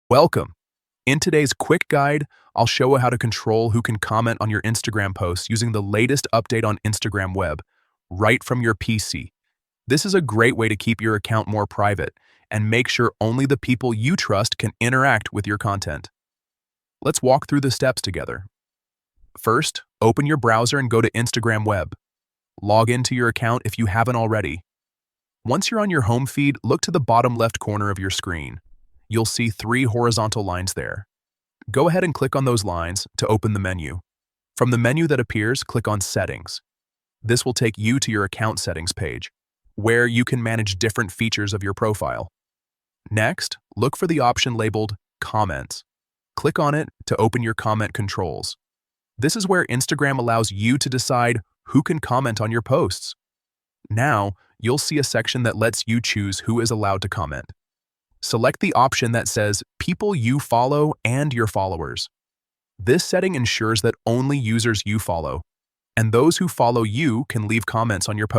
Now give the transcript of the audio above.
Welcome. In today's quick guide, I'll show you how to control who can comment on your Instagram posts using the latest update on Instagram Web, right from your PC. This is a great way to keep your account more private and make sure only the people you trust can interact with your content. Let's walk through the steps together. First, open your browser and go to Instagram Web. Log into your account if you haven't already. Once you're on your home feed, look to the bottom left corner of your screen. You'll see 3 horizontal lines there. Go ahead and click on those lines to open the menu. From the menu that appears, click on Settings. This will take you to your account settings page, where you can manage different features of your profile. Next, look for the option labeled Comments. Click on it to open your comment controls. This is where Instagram allows you to decide who can comment on your posts. Now, you'll see a section that lets you choose who is allowed to comment. Select the option that says People you follow and your followers. This setting ensures that only users you follow, and those who follow you can leave comments on your post.